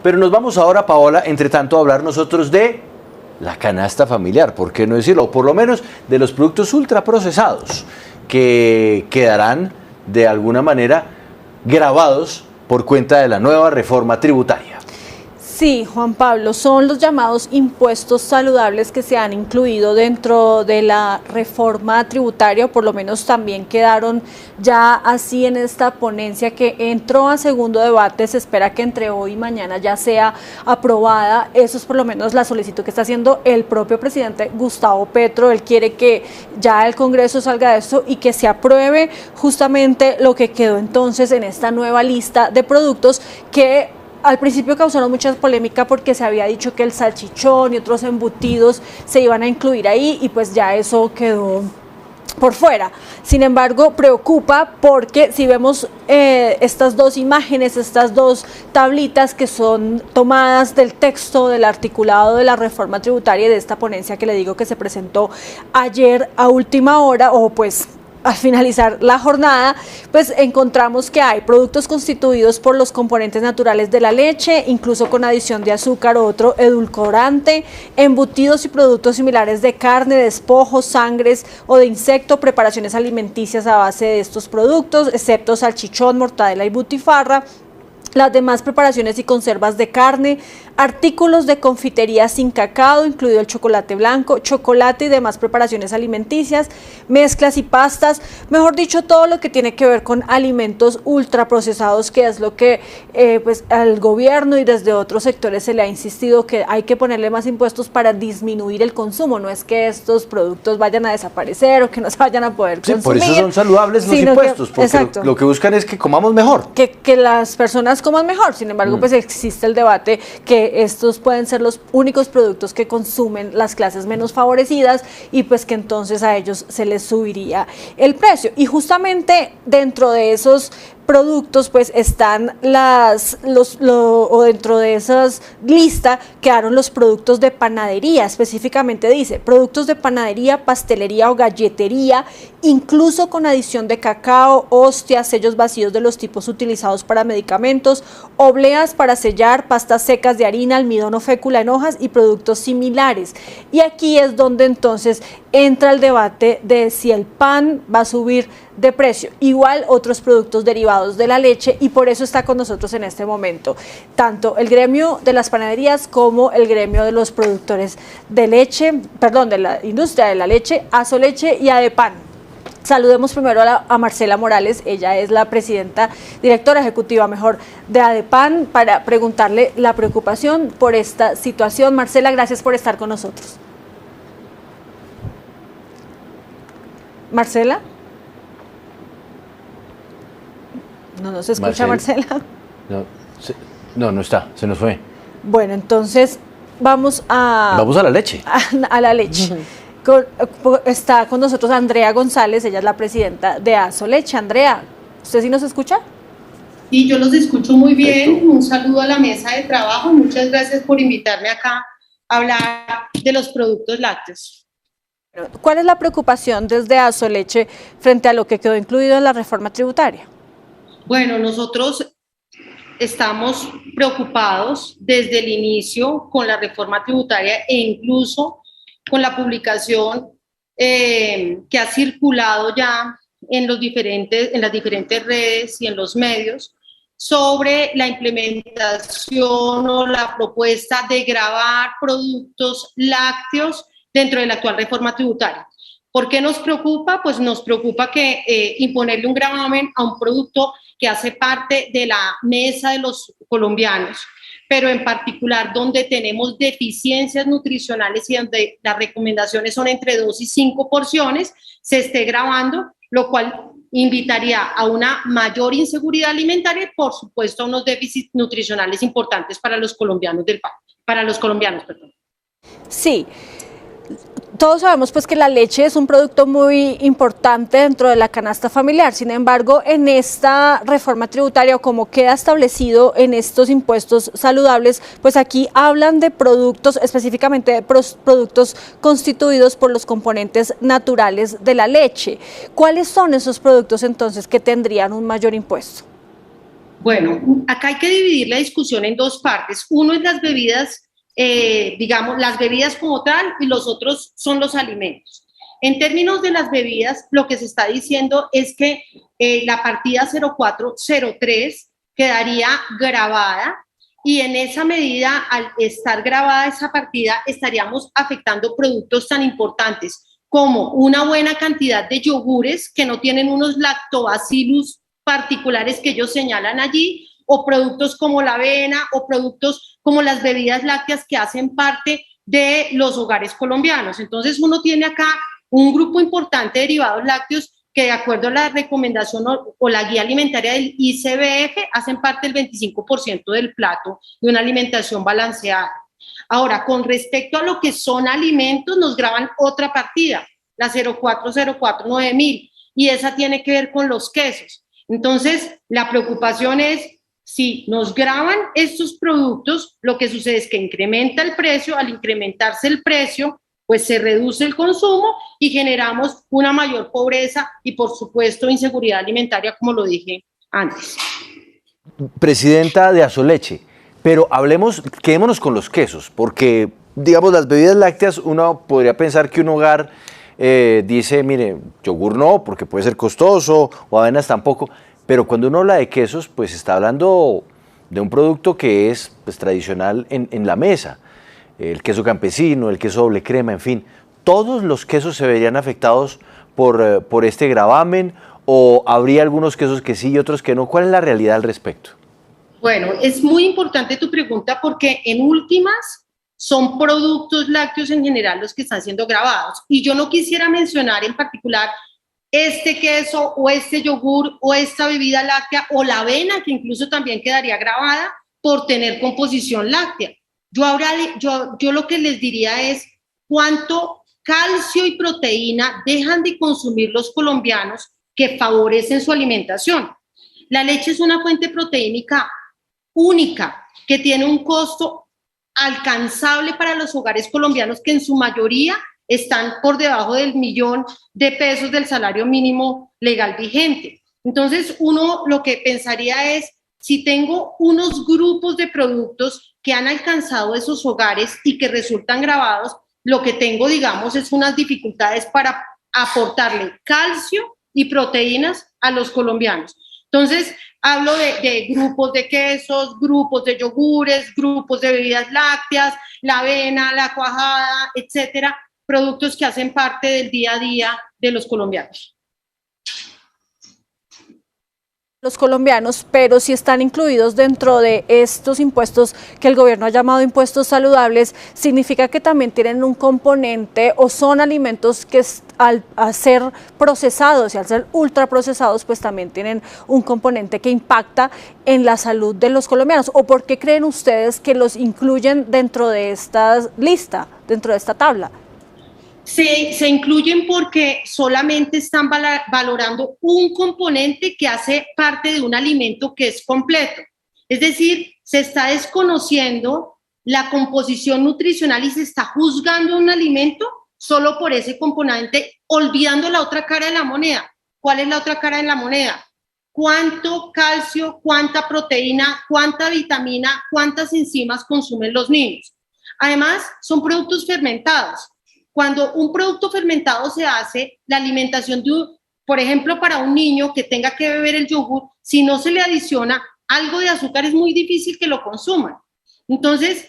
Pero nos vamos ahora, Paola, entre tanto, a hablar nosotros de la canasta familiar, ¿por qué no decirlo? O por lo menos de los productos ultraprocesados que quedarán de alguna manera grabados por cuenta de la nueva reforma tributaria. Sí, Juan Pablo, son los llamados impuestos saludables que se han incluido dentro de la reforma tributaria, o por lo menos también quedaron ya así en esta ponencia que entró a segundo debate. Se espera que entre hoy y mañana ya sea aprobada. Eso es por lo menos la solicitud que está haciendo el propio presidente Gustavo Petro. Él quiere que ya el Congreso salga de esto y que se apruebe justamente lo que quedó entonces en esta nueva lista de productos que al principio causaron mucha polémica porque se había dicho que el salchichón y otros embutidos se iban a incluir ahí y pues ya eso quedó por fuera. Sin embargo, preocupa porque si vemos estas dos imágenes, estas dos tablitas que son tomadas del texto del articulado de la reforma tributaria y de esta ponencia que le digo que se presentó ayer a última hora, o pues al finalizar la jornada, pues encontramos que hay productos constituidos por los componentes naturales de la leche, incluso con adición de azúcar o otro edulcorante, embutidos y productos similares de carne, despojos, sangres o de insecto, preparaciones alimenticias a base de estos productos, excepto salchichón, mortadela y butifarra, las demás preparaciones y conservas de carne, artículos de confitería sin cacao, incluido el chocolate blanco, chocolate y demás preparaciones alimenticias, mezclas y pastas, mejor dicho, todo lo que tiene que ver con alimentos ultraprocesados, que es lo que pues al gobierno y desde otros sectores se le ha insistido que hay que ponerle más impuestos para disminuir el consumo. No es que estos productos vayan a desaparecer o que no se vayan a poder consumir. Por eso son saludables los impuestos, porque lo que buscan es que comamos mejor. Que las personas coman mejor. Sin embargo, pues existe el debate que estos pueden ser los únicos productos que consumen las clases menos favorecidas y pues que entonces a ellos se les subiría el precio. Y justamente dentro de esos productos pues están o dentro de esas listas quedaron los productos de panadería. Específicamente dice productos de panadería, pastelería o galletería, incluso con adición de cacao, hostias, sellos vacíos de los tipos utilizados para medicamentos, obleas para sellar, pastas secas de harina, almidón o fécula en hojas y productos similares. Y aquí es donde entonces entra el debate de si el pan va a subir de precio, igual otros productos derivados de la leche, y por eso está con nosotros en este momento tanto el gremio de las panaderías como el gremio de los productores de leche, de la industria de la leche, Asoleche y Adepan. Saludemos primero a Marcela Morales, ella es la presidenta, directora ejecutiva de Adepan, para preguntarle la preocupación por esta situación. Marcela, gracias por estar con nosotros. Marcela. ¿No nos escucha Marcela? No está, se nos fue. Bueno, entonces vamos a la leche. A la leche. Está con nosotros Andrea González, ella es la presidenta de Asoleche. Andrea, ¿usted sí nos escucha? Sí, yo los escucho muy bien. Perfecto. Un saludo a la mesa de trabajo. Muchas gracias por invitarme acá a hablar de los productos lácteos. ¿Cuál es la preocupación desde Asoleche frente a lo que quedó incluido en la reforma tributaria? Bueno, nosotros estamos preocupados desde el inicio con la reforma tributaria e incluso con la publicación que ha circulado ya en las diferentes redes y en los medios sobre la implementación o la propuesta de gravar productos lácteos dentro de la actual reforma tributaria. ¿Por qué nos preocupa? Pues nos preocupa que imponerle un gravamen a un producto que hace parte de la mesa de los colombianos, pero en particular donde tenemos deficiencias nutricionales y donde las recomendaciones son entre 2 y 5 porciones, se esté gravando, lo cual invitaría a una mayor inseguridad alimentaria y, por supuesto, a unos déficits nutricionales importantes para los colombianos perdón. Sí. Todos sabemos pues que la leche es un producto muy importante dentro de la canasta familiar. Sin embargo, en esta reforma tributaria, o como queda establecido en estos impuestos saludables, pues aquí hablan de productos, específicamente de productos constituidos por los componentes naturales de la leche. ¿Cuáles son esos productos entonces que tendrían un mayor impuesto? Bueno, acá hay que dividir la discusión en dos partes. Uno es las bebidas, digamos, las bebidas como tal, y los otros son los alimentos. En términos de las bebidas, lo que se está diciendo es que la partida 0403 quedaría grabada, y en esa medida, al estar grabada esa partida, estaríamos afectando productos tan importantes como una buena cantidad de yogures que no tienen unos lactobacillus particulares que ellos señalan allí, o productos como la avena, o productos como las bebidas lácteas que hacen parte de los hogares colombianos. Entonces uno tiene acá un grupo importante de derivados lácteos que, de acuerdo a la recomendación o la guía alimentaria del ICBF, hacen parte del 25% del plato de una alimentación balanceada. Ahora, con respecto a lo que son alimentos, nos graban otra partida, la 04049000, y esa tiene que ver con los quesos. Entonces, la preocupación es, si nos graban estos productos, lo que sucede es que incrementa el precio. Al incrementarse el precio, pues se reduce el consumo y generamos una mayor pobreza y, por supuesto, inseguridad alimentaria, como lo dije antes. Presidenta de Asoleche, pero quedémonos con los quesos, porque, digamos, las bebidas lácteas, uno podría pensar que un hogar dice, mire, yogur no, porque puede ser costoso, o avenas tampoco, pero cuando uno habla de quesos, pues está hablando de un producto que es pues, tradicional en la mesa. El queso campesino, el queso doble crema, en fin. ¿Todos los quesos se verían afectados por este gravamen, o habría algunos quesos que sí y otros que no? ¿Cuál es la realidad al respecto? Bueno, es muy importante tu pregunta, porque en últimas son productos lácteos en general los que están siendo gravados. Y yo no quisiera mencionar en particular este queso o este yogur o esta bebida láctea o la avena, que incluso también quedaría gravada por tener composición láctea. Yo lo que les diría es cuánto calcio y proteína dejan de consumir los colombianos que favorecen su alimentación. La leche es una fuente proteínica única que tiene un costo alcanzable para los hogares colombianos, que en su mayoría están por debajo del $1.000.000 del salario mínimo legal vigente. Entonces, uno lo que pensaría es, si tengo unos grupos de productos que han alcanzado esos hogares y que resultan gravados, lo que tengo, digamos, es unas dificultades para aportarle calcio y proteínas a los colombianos. Entonces, hablo de grupos de quesos, grupos de yogures, grupos de bebidas lácteas, la avena, la cuajada, etcétera, productos que hacen parte del día a día de los colombianos. Los colombianos, pero si están incluidos dentro de estos impuestos que el gobierno ha llamado impuestos saludables, significa que también tienen un componente, o son alimentos que al ser procesados y al ser ultraprocesados, pues también tienen un componente que impacta en la salud de los colombianos. ¿O por qué creen ustedes que los incluyen dentro de esta lista, dentro de esta tabla? Se incluyen porque solamente están valorando un componente que hace parte de un alimento que es completo. Es decir, se está desconociendo la composición nutricional y se está juzgando un alimento solo por ese componente, olvidando la otra cara de la moneda. ¿Cuál es la otra cara de la moneda? ¿Cuánto calcio, cuánta proteína, cuánta vitamina, cuántas enzimas consumen los niños? Además, son productos fermentados. Cuando un producto fermentado se hace, la alimentación por ejemplo, para un niño que tenga que beber el yogur, si no se le adiciona algo de azúcar, es muy difícil que lo consuman. Entonces,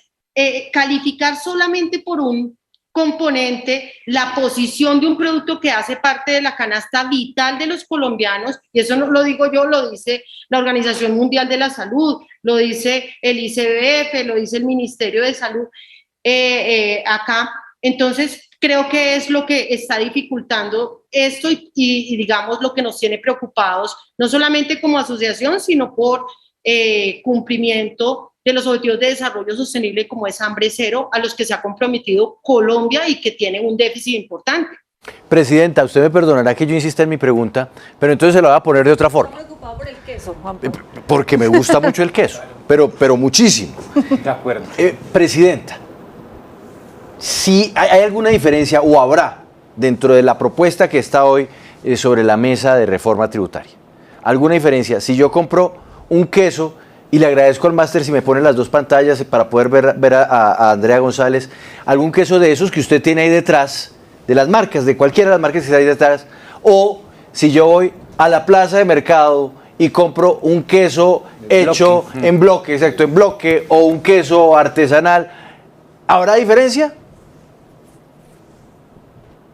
calificar solamente por un componente la posición de un producto que hace parte de la canasta vital de los colombianos, y eso no lo digo yo, lo dice la Organización Mundial de la Salud, lo dice el ICBF, lo dice el Ministerio de Salud acá. Entonces, creo que es lo que está dificultando esto y digamos, lo que nos tiene preocupados, no solamente como asociación, sino por cumplimiento de los Objetivos de Desarrollo Sostenible, como es Hambre Cero, a los que se ha comprometido Colombia y que tiene un déficit importante. Presidenta, usted me perdonará que yo insista en mi pregunta, pero entonces se la voy a poner de otra forma. ¿Estás preocupado por el queso, Juan Pablo? Porque me gusta mucho el queso, pero muchísimo. De acuerdo. Presidenta, si hay alguna diferencia, o habrá, dentro de la propuesta que está hoy sobre la mesa de reforma tributaria, alguna diferencia, si yo compro un queso, y le agradezco al máster si me pone las dos pantallas para poder ver a Andrea González, algún queso de esos que usted tiene ahí detrás, de las marcas, de cualquiera de las marcas que está ahí detrás, o si yo voy a la plaza de mercado y compro un queso hecho en bloque, exacto, en bloque, o un queso artesanal, ¿habrá diferencia?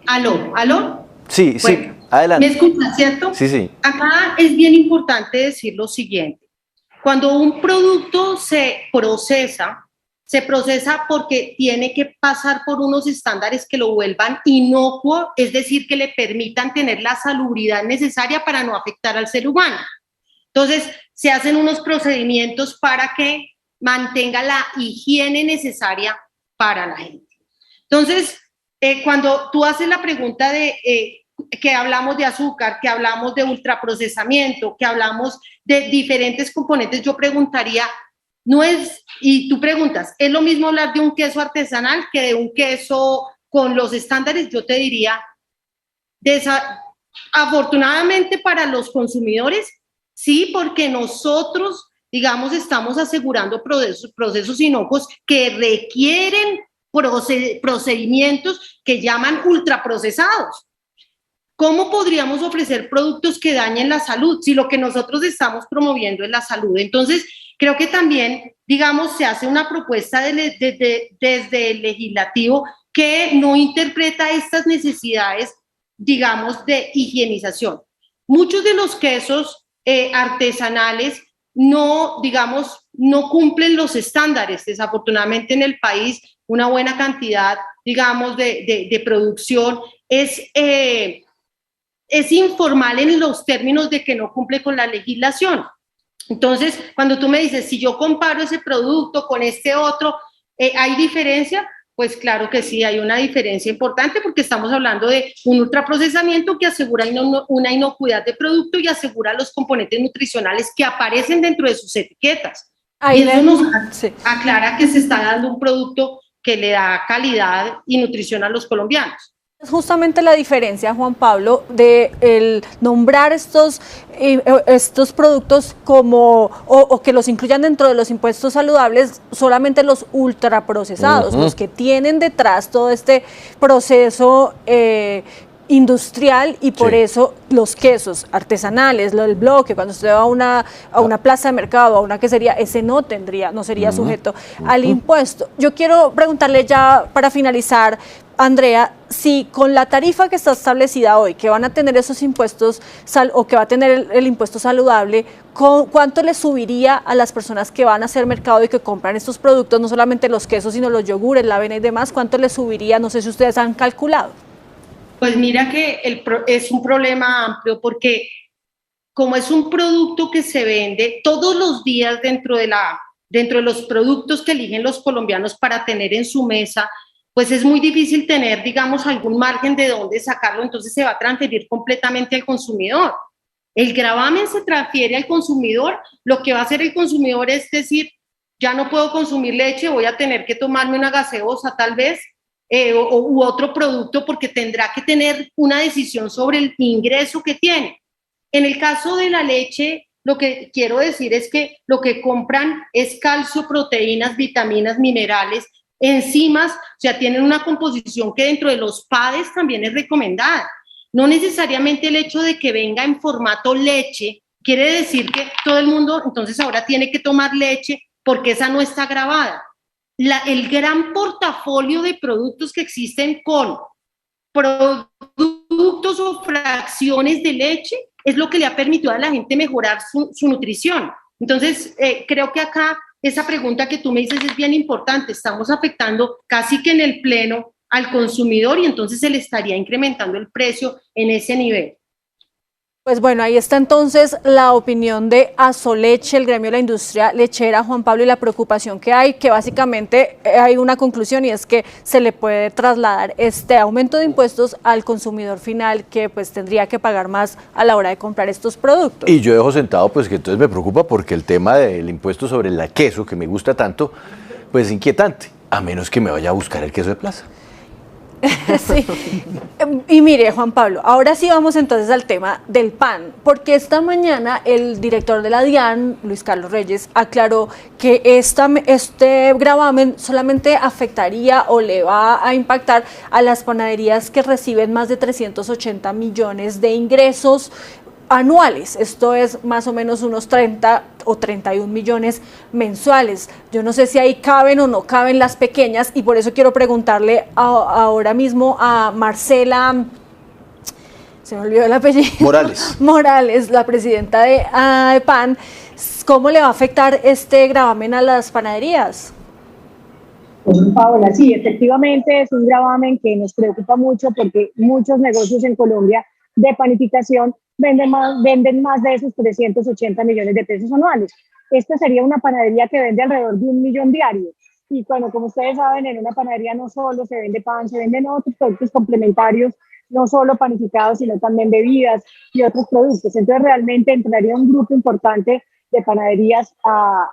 ¿Aló? Sí, Bueno, sí, adelante. ¿me escuchas, cierto? Sí, sí. Acá es bien importante decir lo siguiente. Cuando un producto se procesa porque tiene que pasar por unos estándares que lo vuelvan inocuo, es decir, que le permitan tener la salubridad necesaria para no afectar al ser humano. Entonces, se hacen unos procedimientos para que mantenga la higiene necesaria para la gente. Entonces, cuando tú haces la pregunta de que hablamos de azúcar, que hablamos de ultraprocesamiento, que hablamos de diferentes componentes, yo preguntaría, y tú preguntas, ¿es lo mismo hablar de un queso artesanal que de un queso con los estándares? Yo te diría, afortunadamente para los consumidores, sí, porque nosotros, digamos, estamos asegurando procesos inocuos que requieren procedimientos que llaman ultraprocesados. ¿Cómo podríamos ofrecer productos que dañen la salud si lo que nosotros estamos promoviendo es la salud? Entonces, creo que también, digamos, se hace una propuesta desde el legislativo que no interpreta estas necesidades, digamos, de higienización. Muchos de los quesos artesanales no cumplen los estándares. Desafortunadamente en el país una buena cantidad, digamos, de producción es informal en los términos de que no cumple con la legislación. Entonces, cuando tú me dices, si yo comparo ese producto con este otro, ¿hay diferencia? Pues claro que sí, hay una diferencia importante porque estamos hablando de un ultraprocesamiento que asegura una inocuidad de producto y asegura los componentes nutricionales que aparecen dentro de sus etiquetas. Y eso nos aclara que se está dando un producto que le da calidad y nutrición a los colombianos. Es justamente la diferencia, Juan Pablo, de el nombrar estos productos como, o que los incluyan dentro de los impuestos saludables, solamente los ultraprocesados, los que tienen detrás todo este proceso industrial, y por eso los quesos artesanales, lo del bloque, cuando usted va a una plaza de mercado, a una quesería, ese no sería sujeto al impuesto. Yo quiero preguntarle ya para finalizar, Andrea, si con la tarifa que está establecida hoy, que van a tener esos impuestos o que va a tener el impuesto saludable, ¿cuánto le subiría a las personas que van a hacer mercado y que compran estos productos, no solamente los quesos, sino los yogures, la avena y demás? ¿Cuánto le subiría? No sé si ustedes han calculado. Pues mira que es un problema amplio porque como es un producto que se vende todos los días dentro de los productos que eligen los colombianos para tener en su mesa, pues es muy difícil tener, digamos, algún margen de dónde sacarlo, entonces se va a transferir completamente al consumidor. El gravamen se transfiere al consumidor, lo que va a hacer el consumidor es decir, ya no puedo consumir leche, voy a tener que tomarme una gaseosa tal vez, u otro producto, porque tendrá que tener una decisión sobre el ingreso que tiene. En el caso de la leche, lo que quiero decir es que lo que compran es calcio, proteínas, vitaminas, minerales, enzimas, o sea, tienen una composición que dentro de los PADES también es recomendada. No necesariamente el hecho de que venga en formato leche quiere decir que todo el mundo entonces ahora tiene que tomar leche porque esa no está grabada. El gran portafolio de productos que existen con productos o fracciones de leche es lo que le ha permitido a la gente mejorar su nutrición. Entonces, creo que acá esa pregunta que tú me dices es bien importante. Estamos afectando casi que en el pleno al consumidor y entonces se le estaría incrementando el precio en ese nivel. Pues bueno, ahí está entonces la opinión de Asoleche, el gremio de la industria lechera, Juan Pablo, y la preocupación que hay, que básicamente hay una conclusión y es que se le puede trasladar este aumento de impuestos al consumidor final, que pues tendría que pagar más a la hora de comprar estos productos. Y yo dejo sentado pues que entonces me preocupa porque el tema del impuesto sobre el queso, que me gusta tanto, pues es inquietante, a menos que me vaya a buscar el queso de plaza. Sí. Y mire, Juan Pablo, ahora sí vamos entonces al tema del pan, porque esta mañana el director de la DIAN, Luis Carlos Reyes, aclaró que este gravamen solamente afectaría o le va a impactar a las panaderías que reciben más de 380 millones de ingresos anuales. Esto es más o menos unos 30 o 31 millones mensuales. Yo no sé si ahí caben o no caben las pequeñas, y por eso quiero preguntarle ahora mismo a Marcela, se me olvidó el apellido. Morales. Morales, la presidenta de PAN, ¿cómo le va a afectar este gravamen a las panaderías? Pues, Paola, sí, efectivamente es un gravamen que nos preocupa mucho porque muchos negocios en Colombia de panificación venden más de esos 380 millones de pesos anuales. Esta sería una panadería que vende alrededor de 1 millón diario. Y bueno, como ustedes saben, en una panadería no solo se vende pan, se venden otros productos complementarios, no solo panificados, sino también bebidas y otros productos. Entonces realmente entraría un grupo importante de panaderías a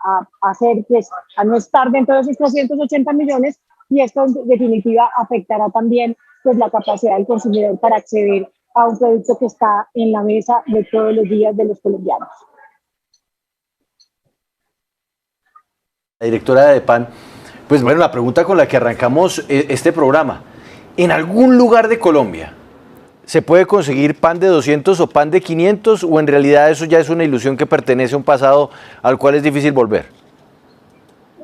no estar dentro de esos 380 millones, y esto en definitiva afectará también pues la capacidad del consumidor para acceder a un producto que está en la mesa de todos los días de los colombianos. La directora de PAN, pues bueno, la pregunta con la que arrancamos este programa: ¿en algún lugar de Colombia se puede conseguir pan de 200 o pan de 500, o en realidad eso ya es una ilusión que pertenece a un pasado al cual es difícil volver?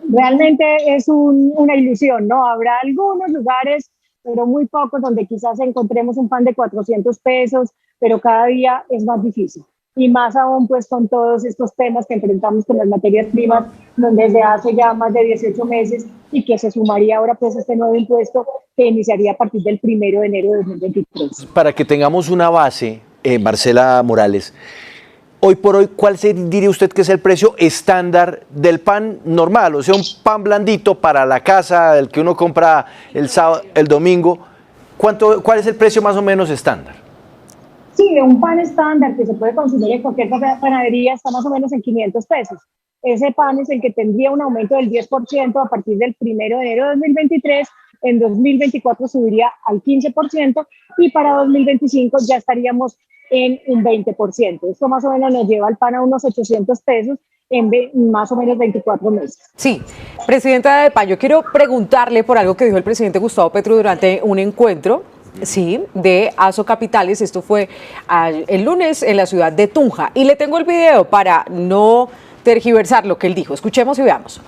Realmente es una ilusión, ¿no? Habrá algunos lugares, pero muy pocos, donde quizás encontremos un pan de 400 pesos, pero cada día es más difícil. Y más aún pues con todos estos temas que enfrentamos con las materias primas, donde desde hace ya más de 18 meses, y que se sumaría ahora pues este nuevo impuesto que iniciaría a partir del 1 de enero de 2023. Para que tengamos una base, Marcela Morales, hoy por hoy, ¿cuál diría usted que es el precio estándar del pan normal? O sea, un pan blandito para la casa, el que uno compra el sábado, el domingo. ¿Cuál es el precio más o menos estándar? Sí, un pan estándar que se puede consumir en cualquier panadería está más o menos en 500 pesos. Ese pan es el que tendría un aumento del 10% a partir del 1 de enero de 2023. En 2024 subiría al 15%, y para 2025 ya estaríamos en un 20%. Esto más o menos nos lleva el pan a unos 800 pesos en más o menos 24 meses. Sí, presidenta de PAN, yo quiero preguntarle por algo que dijo el presidente Gustavo Petro durante un encuentro, sí, de Aso Capitales. Esto fue el lunes en la ciudad de Tunja, y le tengo el video para no tergiversar lo que él dijo. Escuchemos y veamos.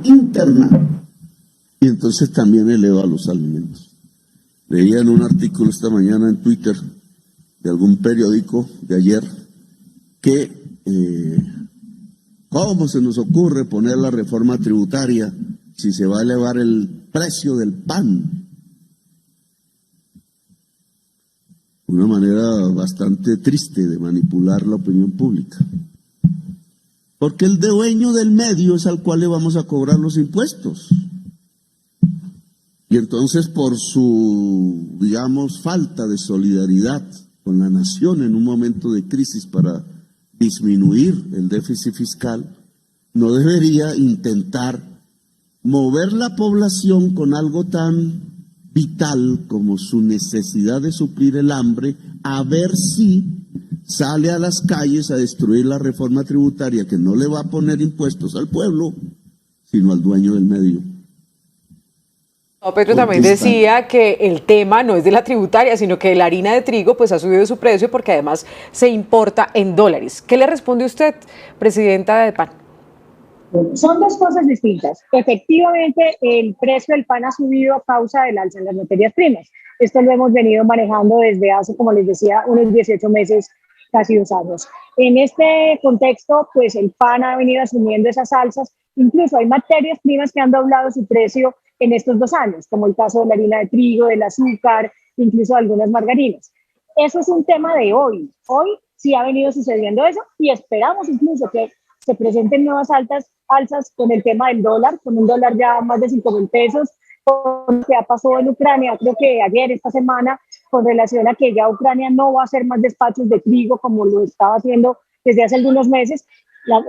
Interna, y entonces también eleva los alimentos. Leía en un artículo esta mañana en Twitter de algún periódico de ayer que ¿cómo se nos ocurre poner la reforma tributaria si se va a elevar el precio del pan? Una manera bastante triste de manipular la opinión pública. Porque el dueño del medio es al cual le vamos a cobrar los impuestos. Y entonces, por su, digamos, falta de solidaridad con la nación en un momento de crisis para disminuir el déficit fiscal, no debería intentar mover la población con algo tan vital como su necesidad de suplir el hambre, a ver si sale a las calles a destruir la reforma tributaria que no le va a poner impuestos al pueblo, sino al dueño del medio. Petro también decía que el tema no es de la tributaria, sino que la harina de trigo pues ha subido su precio porque además se importa en dólares. ¿Qué le responde usted, presidenta de PAN? Son dos cosas distintas. Efectivamente, el precio del pan ha subido a causa del alza en las materias primas. Esto lo hemos venido manejando desde hace, como les decía, unos 18 meses, casi 2 años. En este contexto, pues el pan ha venido asumiendo esas alzas. Incluso hay materias primas que han doblado su precio en estos 2 años, como el caso de la harina de trigo, del azúcar, incluso algunas margarinas. Eso es un tema de hoy. Hoy sí ha venido sucediendo eso, y esperamos incluso que se presenten nuevas alzas con el tema del dólar, con un dólar ya más de 5.000 pesos, con lo que ha pasado en Ucrania, creo que ayer, esta semana, con relación a que ya Ucrania no va a hacer más despachos de trigo como lo estaba haciendo desde hace algunos meses.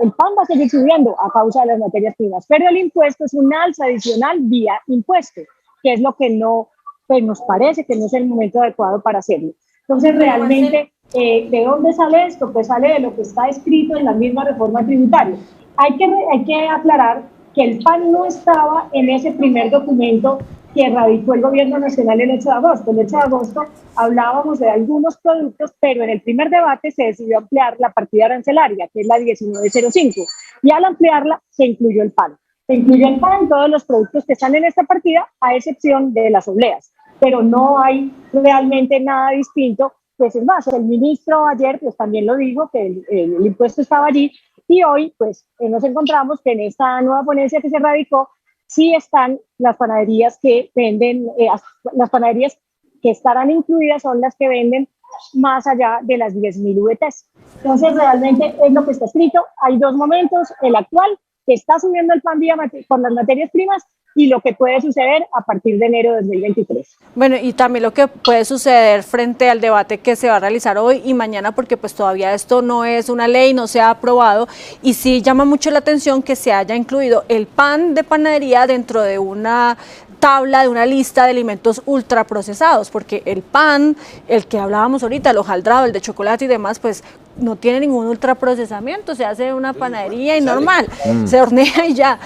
El pan va a seguir subiendo a causa de las materias primas, pero el impuesto es un alza adicional vía impuesto. que es lo que no, pues nos parece que no es el momento adecuado para hacerlo. Entonces, realmente, ¿de dónde sale esto? Pues sale de lo que está escrito en la misma reforma tributaria. Hay que aclarar que el PAN no estaba en ese primer documento que radicó el gobierno nacional el 8 de agosto. El 8 de agosto hablábamos de algunos productos, pero en el primer debate se decidió ampliar la partida arancelaria, que es la 1905, y al ampliarla se incluyó el PAN. Se incluyó el PAN, todos los productos que están en esta partida, a excepción de las obleas, pero no hay realmente nada distinto. Pues es más, el ministro ayer pues también lo dijo, que el impuesto estaba allí, y hoy pues nos encontramos que en esta nueva ponencia que se radicó sí están las panaderías que venden, las panaderías que estarán incluidas son las que venden más allá de las 10.000 VTs. Entonces realmente es lo que está escrito. Hay dos momentos, el actual, que está subiendo el pan día por las materias primas, y lo que puede suceder a partir de enero de 2023. Bueno, y también lo que puede suceder frente al debate que se va a realizar hoy y mañana, porque pues todavía esto no es una ley, no se ha aprobado, y sí llama mucho la atención que se haya incluido el pan de panadería dentro de una tabla, de una lista de alimentos ultraprocesados, porque el pan, el que hablábamos ahorita, el hojaldrado, el de chocolate y demás, pues no tiene ningún ultraprocesamiento, se hace en una panadería y normal, se hornea y ya.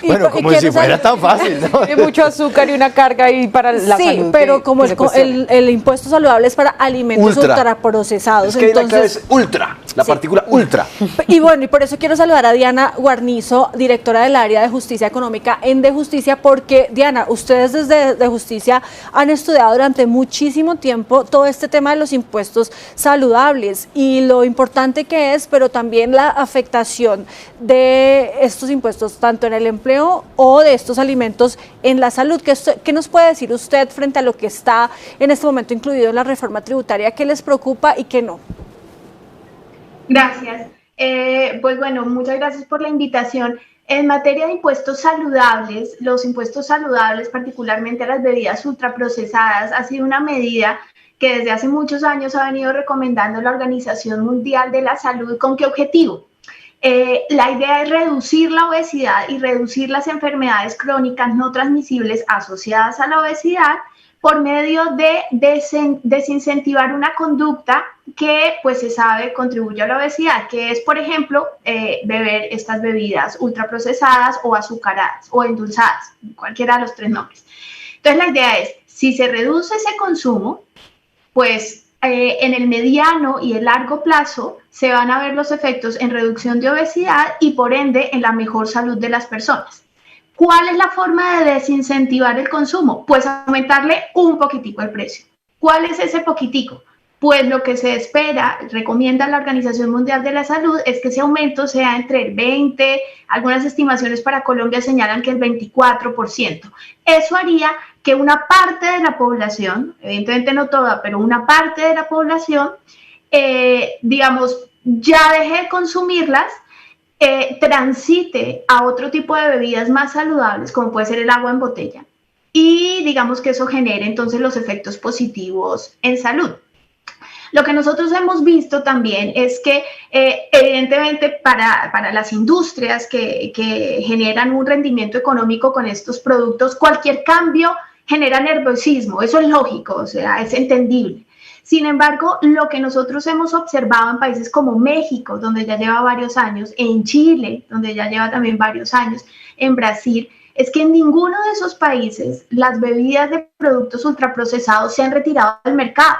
Bueno, como si fuera tan fácil, ¿no? Hay mucho azúcar y una carga ahí para la salud. Sí, pero como el impuesto saludable es para alimentos ultraprocesados. Es que entonces, la clave es ultra, la partícula ultra. Y bueno, y por eso quiero saludar a Diana Guarnizo, directora del área de justicia económica en De Justicia, porque Diana, ustedes desde De Justicia han estudiado durante muchísimo tiempo todo este tema de los impuestos saludables y lo importante que es, pero también la afectación de estos impuestos, tanto en el empleo o de estos alimentos en la salud. ¿Qué nos puede decir usted frente a lo que está en este momento incluido en la reforma tributaria? ¿Qué les preocupa y qué no? Gracias. Pues bueno, muchas gracias por la invitación. En materia de impuestos saludables, los impuestos saludables, particularmente a las bebidas ultraprocesadas, ha sido una medida que desde hace muchos años ha venido recomendando la Organización Mundial de la Salud. ¿Con qué objetivo? La idea es reducir la obesidad y reducir las enfermedades crónicas no transmisibles asociadas a la obesidad por medio de desincentivar una conducta que pues se sabe contribuye a la obesidad, que es, por ejemplo, beber estas bebidas ultraprocesadas o azucaradas o endulzadas, cualquiera de los tres nombres. Entonces la idea es, si se reduce ese consumo, pues en el mediano y el largo plazo se van a ver los efectos en reducción de obesidad y por ende en la mejor salud de las personas. ¿Cuál es la forma de desincentivar el consumo? Pues aumentarle un poquitico el precio. ¿Cuál es ese poquitico? Pues lo que se espera, recomienda la Organización Mundial de la Salud, es que ese aumento sea entre el 20%, algunas estimaciones para Colombia señalan que el 24%. Eso haría que una parte de la población, evidentemente no toda, pero una parte de la población, digamos, ya deje de consumirlas, transite a otro tipo de bebidas más saludables, como puede ser el agua en botella, y digamos que eso genere entonces los efectos positivos en salud. Lo que nosotros hemos visto también es que evidentemente para las industrias que generan un rendimiento económico con estos productos, cualquier cambio genera nerviosismo, eso es lógico, o sea, es entendible. Sin embargo, lo que nosotros hemos observado en países como México, donde ya lleva varios años, en Chile, donde ya lleva también varios años, en Brasil, es que en ninguno de esos países las bebidas de productos ultraprocesados se han retirado del mercado.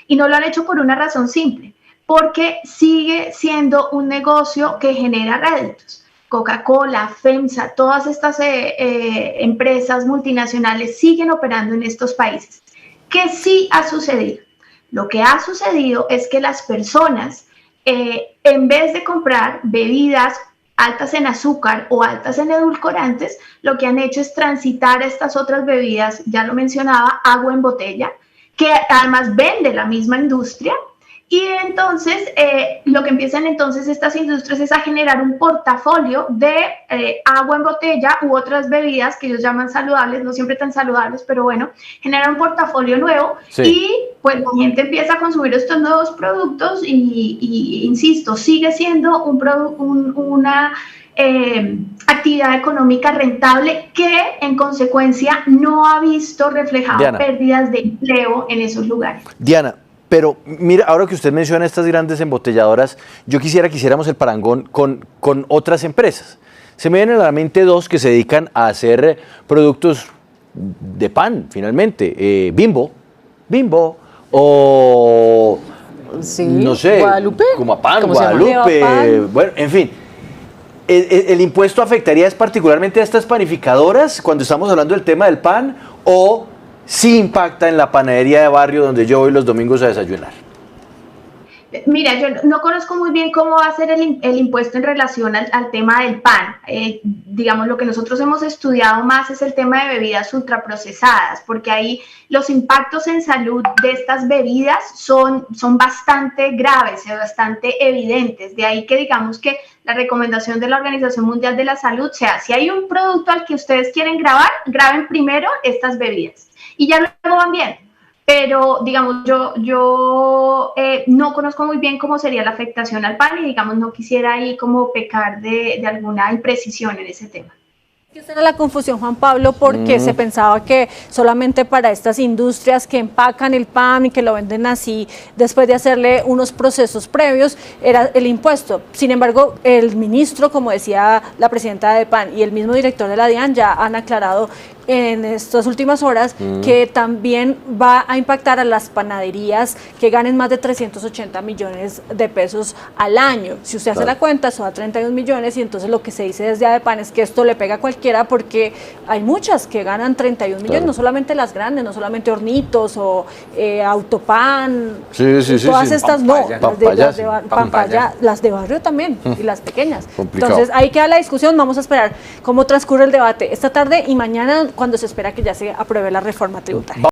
Y no lo han hecho por una razón simple, porque sigue siendo un negocio que genera réditos. Coca-Cola, FEMSA, todas estas empresas multinacionales siguen operando en estos países. ¿Qué sí ha sucedido? Lo que ha sucedido es que las personas, en vez de comprar bebidas altas en azúcar o altas en edulcorantes, lo que han hecho es transitar estas otras bebidas, ya lo mencionaba, agua en botella, que además vende la misma industria, y entonces lo que empiezan entonces estas industrias es a generar un portafolio de agua en botella u otras bebidas que ellos llaman saludables, no siempre tan saludables, pero bueno, generar un portafolio nuevo, sí. Y pues la gente empieza a consumir estos nuevos productos y insisto, sigue siendo una actividad económica rentable que en consecuencia no ha visto reflejado Diana, pérdidas de empleo en esos lugares. Diana, pero mira, ahora que usted menciona estas grandes embotelladoras, yo quisiera que hiciéramos el parangón con otras empresas. Se me vienen a la mente dos que se dedican a hacer productos de pan, finalmente. Bimbo, o Sí, no sé, Guadalupe. como a pan, ¿Cómo se llama? Guadalupe, Pan. bueno, en fin. ¿El impuesto afectaría particularmente a estas panificadoras cuando estamos hablando del tema del pan o sí impacta en la panadería de barrio donde yo voy los domingos a desayunar? Mira, yo no conozco muy bien cómo va a ser el impuesto en relación al tema del pan. Digamos, lo que nosotros hemos estudiado más es el tema de bebidas ultraprocesadas, porque ahí los impactos en salud de estas bebidas son bastante graves, bastante evidentes. De ahí que digamos que la recomendación de la Organización Mundial de la Salud sea, si hay un producto al que ustedes quieren graben primero estas bebidas y ya luego van bien. Pero, digamos, yo no conozco muy bien cómo sería la afectación al pan y, digamos, no quisiera ahí como pecar de alguna imprecisión en ese tema. Esa era la confusión, Juan Pablo, porque se pensaba que solamente para estas industrias que empacan el pan y que lo venden así, después de hacerle unos procesos previos, era el impuesto. Sin embargo, el ministro, como decía la presidenta de PAN y el mismo director de la DIAN, ya han aclarado en estas últimas horas que también va a impactar a las panaderías que ganen más de 380 millones de pesos al año. Si usted hace la cuenta, eso da 31 millones y entonces lo que se dice desde ADEPAN es que esto le pega a cualquiera porque hay muchas que ganan 31 millones, no solamente las grandes, no solamente Hornitos o Autopan, todas estas Pampaya, las de barrio también y las pequeñas. Complicado. Entonces ahí queda la discusión, vamos a esperar cómo transcurre el debate esta tarde y mañana cuando se espera que ya se apruebe la reforma tributaria.